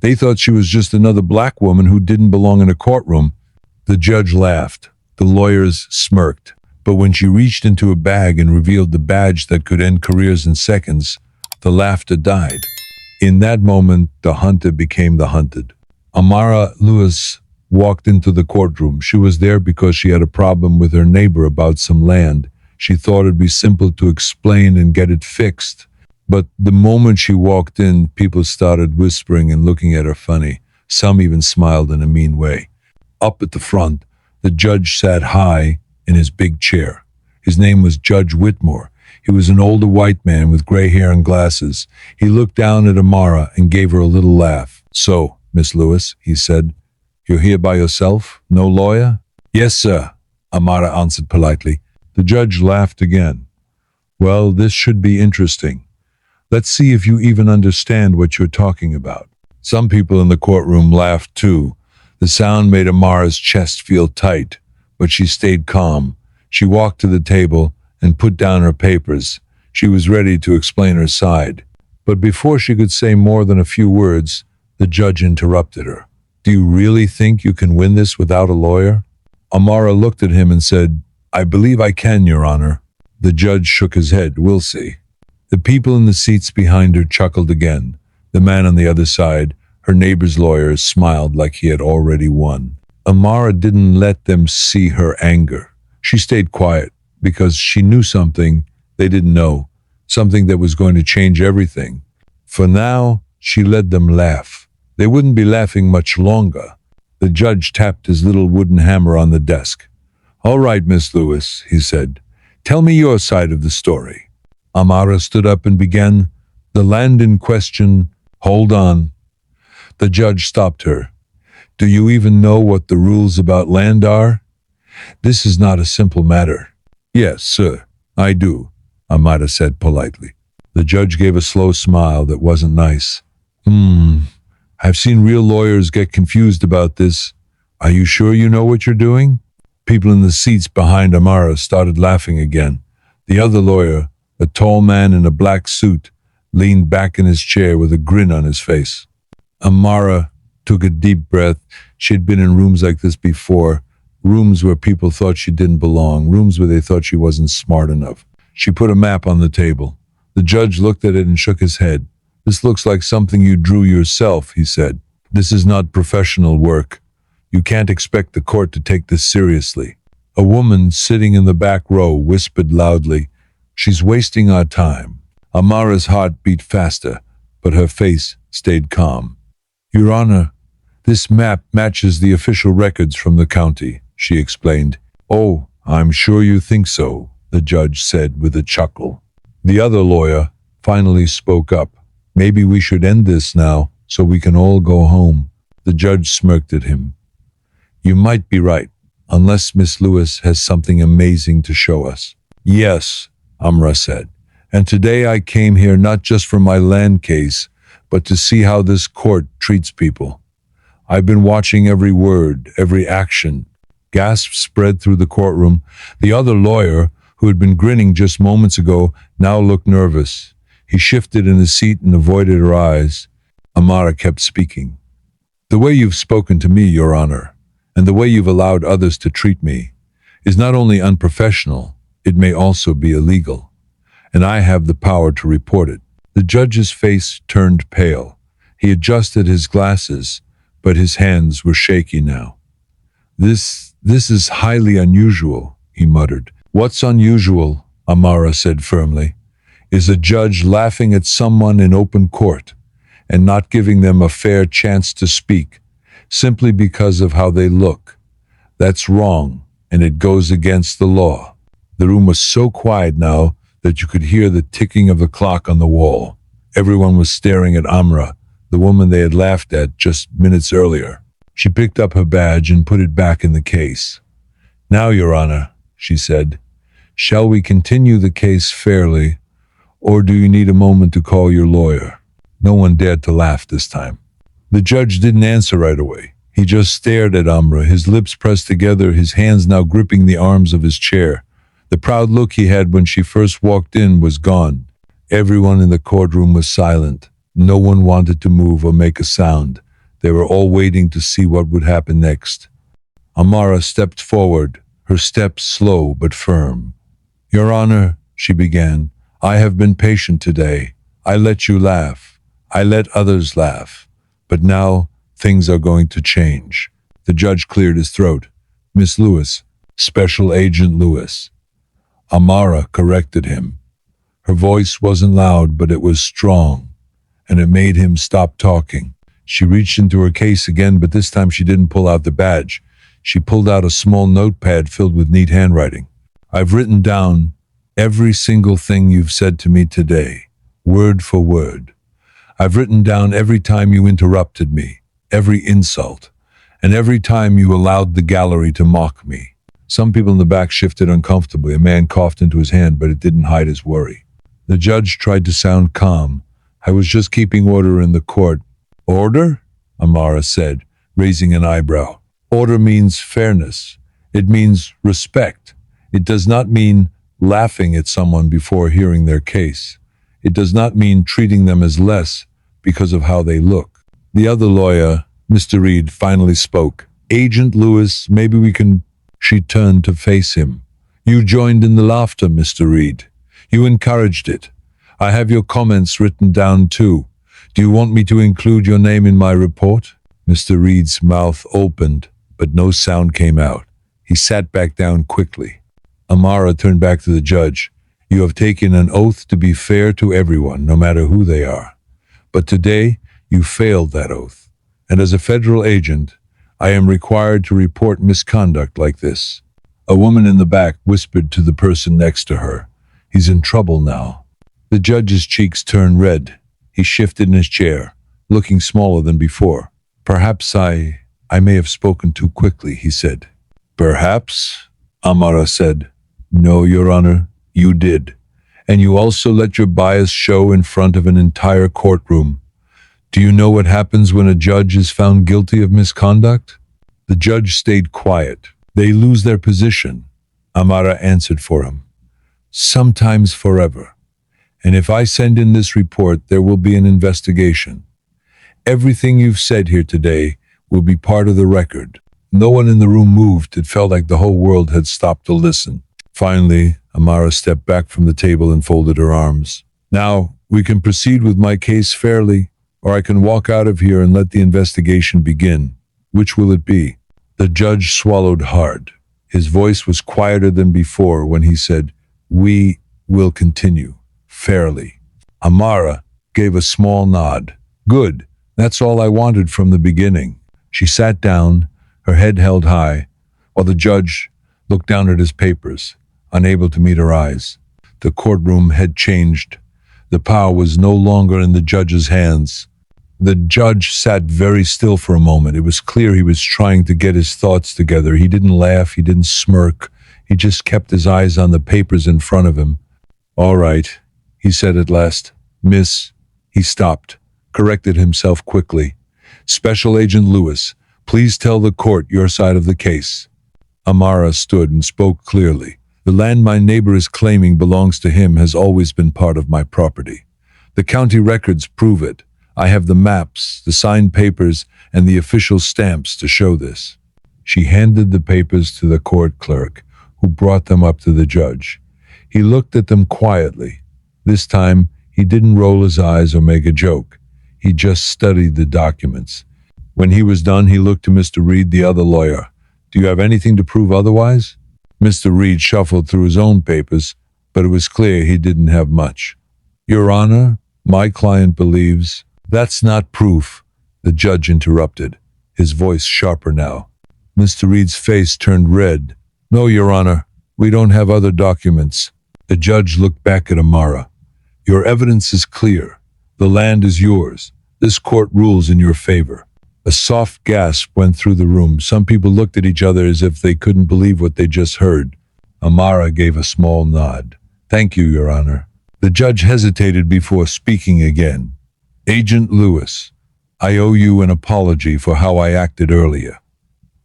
They thought she was just another black woman who didn't belong in a courtroom. The judge laughed. The lawyers smirked. But when she reached into a bag and revealed the badge that could end careers in seconds, the laughter died. In that moment, the hunter became the hunted. Amara Lewis walked into the courtroom. She was there because she had a problem with her neighbor about some land. She thought it'd be simple to explain and get it fixed. But the moment she walked in, people started whispering and looking at her funny. Some even smiled in a mean way. Up at the front, the judge sat high in his big chair. His name was Judge Whitmore. He was an older white man with gray hair and glasses. He looked down at Amara and gave her a little laugh. "So, Miss Lewis," he said, "you're here by yourself? No lawyer?" "Yes, sir," Amara answered politely. The judge laughed again. "Well, this should be interesting. Let's see if you even understand what you're talking about." Some people in the courtroom laughed too. The sound made Amara's chest feel tight, but she stayed calm. She walked to the table and put down her papers. She was ready to explain her side. But before she could say more than a few words, the judge interrupted her. "Do you really think you can win this without a lawyer?" Amara looked at him and said, "I believe I can, Your Honor." The judge shook his head. "We'll see." The people in the seats behind her chuckled again. The man on the other side, her neighbor's lawyer, smiled like he had already won. Amara didn't let them see her anger. She stayed quiet because she knew something they didn't know, something that was going to change everything. For now, she let them laugh. They wouldn't be laughing much longer. The judge tapped his little wooden hammer on the desk. "All right, Miss Lewis," he said. "Tell me your side of the story." Amara stood up and began, "The land in question—" "Hold on." The judge stopped her. "Do you even know what the rules about land are? This is not a simple matter." "Yes, sir, I do," Amara said politely. The judge gave a slow smile that wasn't nice. I've seen real lawyers get confused about this. Are you sure you know what you're doing?" People in the seats behind Amara started laughing again. The other lawyer, a tall man in a black suit, leaned back in his chair with a grin on his face. Amara took a deep breath. She had been in rooms like this before, rooms where people thought she didn't belong, rooms where they thought she wasn't smart enough. She put a map on the table. The judge looked at it and shook his head. "This looks like something you drew yourself," he said. "This is not professional work. You can't expect the court to take this seriously." A woman sitting in the back row whispered loudly, "She's wasting our time." Amara's heart beat faster, but her face stayed calm. "Your Honor, this map matches the official records from the county," she explained. "Oh, I'm sure you think so," the judge said with a chuckle. The other lawyer finally spoke up. "Maybe we should end this now so we can all go home." The judge smirked at him. "You might be right, unless Miss Lewis has something amazing to show us." "Yes," Amara said. "And today I came here not just for my land case, but to see how this court treats people. I've been watching every word, every action." Gasps spread through the courtroom. The other lawyer, who had been grinning just moments ago, now looked nervous. He shifted in his seat and avoided her eyes. Amara kept speaking. "The way you've spoken to me, Your Honor, and the way you've allowed others to treat me, is not only unprofessional, it may also be illegal. And I have the power to report it." The judge's face turned pale. He adjusted his glasses, but his hands were shaky now. This is highly unusual," he muttered. "What's unusual," Amara said firmly, "is a judge laughing at someone in open court and not giving them a fair chance to speak, simply because of how they look. That's wrong, and it goes against the law." The room was so quiet now that you could hear the ticking of the clock on the wall. Everyone was staring at Amara, the woman they had laughed at just minutes earlier. She picked up her badge and put it back in the case. "Now, Your Honor," she said, "shall we continue the case fairly, or do you need a moment to call your lawyer?" No one dared to laugh this time. The judge didn't answer right away. He just stared at Amara, his lips pressed together, his hands now gripping the arms of his chair. The proud look he had when she first walked in was gone. Everyone in the courtroom was silent. No one wanted to move or make a sound. They were all waiting to see what would happen next. Amara stepped forward, her steps slow but firm. "Your Honor," she began, "I have been patient today. I let you laugh. I let others laugh. But now things are going to change." The judge cleared his throat. "Miss Lewis, Special Agent Lewis." Amara corrected him. Her voice wasn't loud, but it was strong, and it made him stop talking. She reached into her case again, but this time she didn't pull out the badge. She pulled out a small notepad filled with neat handwriting. "I've written down every single thing you've said to me today, word for word. I've written down every time you interrupted me, every insult, and every time you allowed the gallery to mock me." Some people in the back shifted uncomfortably. A man coughed into his hand, but it didn't hide his worry. The judge tried to sound calm. "I was just keeping order in the court." "Order?" Amara said, raising an eyebrow. "Order means fairness. It means respect. It does not mean laughing at someone before hearing their case. It does not mean treating them as less because of how they look." The other lawyer, Mr. Reed, finally spoke. "Agent Lewis, maybe we can—" She turned to face him. "You joined in the laughter, Mr. Reed. You encouraged it. I have your comments written down too. Do you want me to include your name in my report?" Mr. Reed's mouth opened, but no sound came out. He sat back down quickly. Amara turned back to the judge. "You have taken an oath to be fair to everyone, no matter who they are. But today, you failed that oath. And as a federal agent, I am required to report misconduct like this." A woman in the back whispered to the person next to her, "He's in trouble now." The judge's cheeks turned red. He shifted in his chair, looking smaller than before. "Perhaps I may have spoken too quickly," he said. "Perhaps," Amara said. "No, Your Honor, you did. And you also let your bias show in front of an entire courtroom. Do you know what happens when a judge is found guilty of misconduct?" The judge stayed quiet. "They lose their position," Amara answered for him. "Sometimes forever. And if I send in this report, there will be an investigation. Everything you've said here today will be part of the record." No one in the room moved. It felt like the whole world had stopped to listen. Finally, Amara stepped back from the table and folded her arms. "Now, we can proceed with my case fairly, or I can walk out of here and let the investigation begin. Which will it be?" The judge swallowed hard. His voice was quieter than before when he said, "We will continue. Fairly." Amara gave a small nod. "Good. That's all I wanted from the beginning." She sat down, her head held high, while the judge looked down at his papers, unable to meet her eyes. The courtroom had changed. The power was no longer in the judge's hands. The judge sat very still for a moment. It was clear he was trying to get his thoughts together. He didn't laugh, he didn't smirk. He just kept his eyes on the papers in front of him. "All right," he said at last. "Miss—" He stopped, corrected himself quickly. "Special Agent Lewis, please tell the court your side of the case." Amara stood and spoke clearly. "The land my neighbor is claiming belongs to him has always been part of my property. The county records prove it. I have the maps, the signed papers, and the official stamps to show this." She handed the papers to the court clerk, who brought them up to the judge. He looked at them quietly. This time, he didn't roll his eyes or make a joke. He just studied the documents. When he was done, he looked to Mr. Reed, the other lawyer. "Do you have anything to prove otherwise?" Mr. Reed shuffled through his own papers, but it was clear he didn't have much. "Your Honor, my client believes—" "That's not proof," the judge interrupted, his voice sharper now. Mr. Reed's face turned red. "No, Your Honor, we don't have other documents." The judge looked back at Amara. "Your evidence is clear. The land is yours. This court rules in your favor." A soft gasp went through the room. Some people looked at each other as if they couldn't believe what they just heard. Amara gave a small nod. "Thank you, Your Honor." The judge hesitated before speaking again. "Agent Lewis, I owe you an apology for how I acted earlier."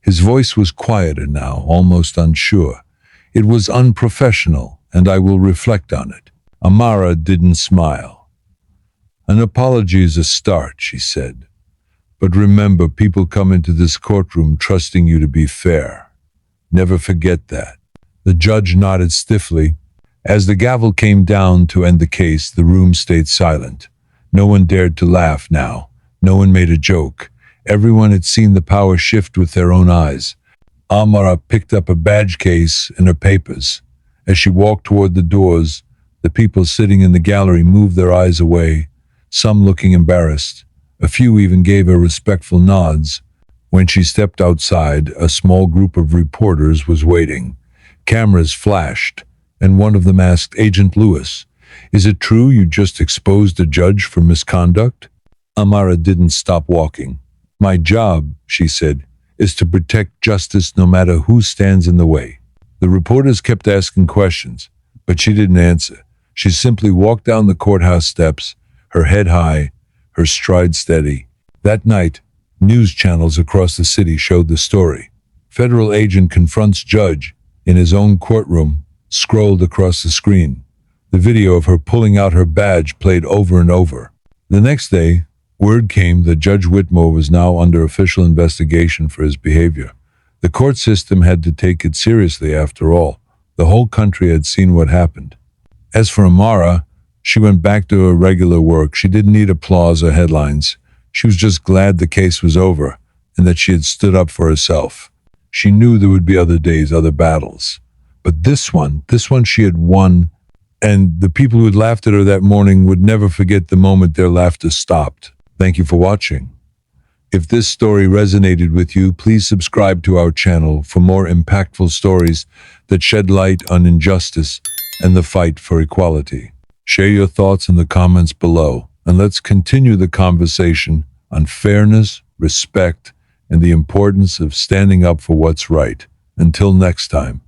His voice was quieter now, almost unsure. "It was unprofessional, and I will reflect on it." Amara didn't smile. "An apology is a start," she said. But remember, people come into this courtroom trusting you to be fair. Never forget that. The judge nodded stiffly. As the gavel came down to end the case, the room stayed silent. No one dared to laugh now. No one made a joke. Everyone had seen the power shift with their own eyes. Amara picked up a badge case and her papers. As she walked toward the doors, the people sitting in the gallery moved their eyes away, some looking embarrassed. A few even gave her respectful nods. When she stepped outside, a small group of reporters was waiting. Cameras flashed, and one of them asked Agent Lewis, "Is it true you just exposed a judge for misconduct?" Amara didn't stop walking. "My job," she said, "is to protect justice no matter who stands in the way." The reporters kept asking questions, but she didn't answer. She simply walked down the courthouse steps, her head high, her stride steady. That night, news channels across the city showed the story. Federal agent confronts judge in his own courtroom, scrolled across the screen. The video of her pulling out her badge played over and over. The next day, word came that Judge Whitmore was now under official investigation for his behavior. The court system had to take it seriously after all. The whole country had seen what happened. As for Amara, she went back to her regular work. She didn't need applause or headlines. She was just glad the case was over and that she had stood up for herself. She knew there would be other days, other battles. But this one she had won, and the people who had laughed at her that morning would never forget the moment their laughter stopped. Thank you for watching. If this story resonated with you, please subscribe to our channel for more impactful stories that shed light on injustice and the fight for equality. Share your thoughts in the comments below, and let's continue the conversation on fairness, respect, and the importance of standing up for what's right. Until next time.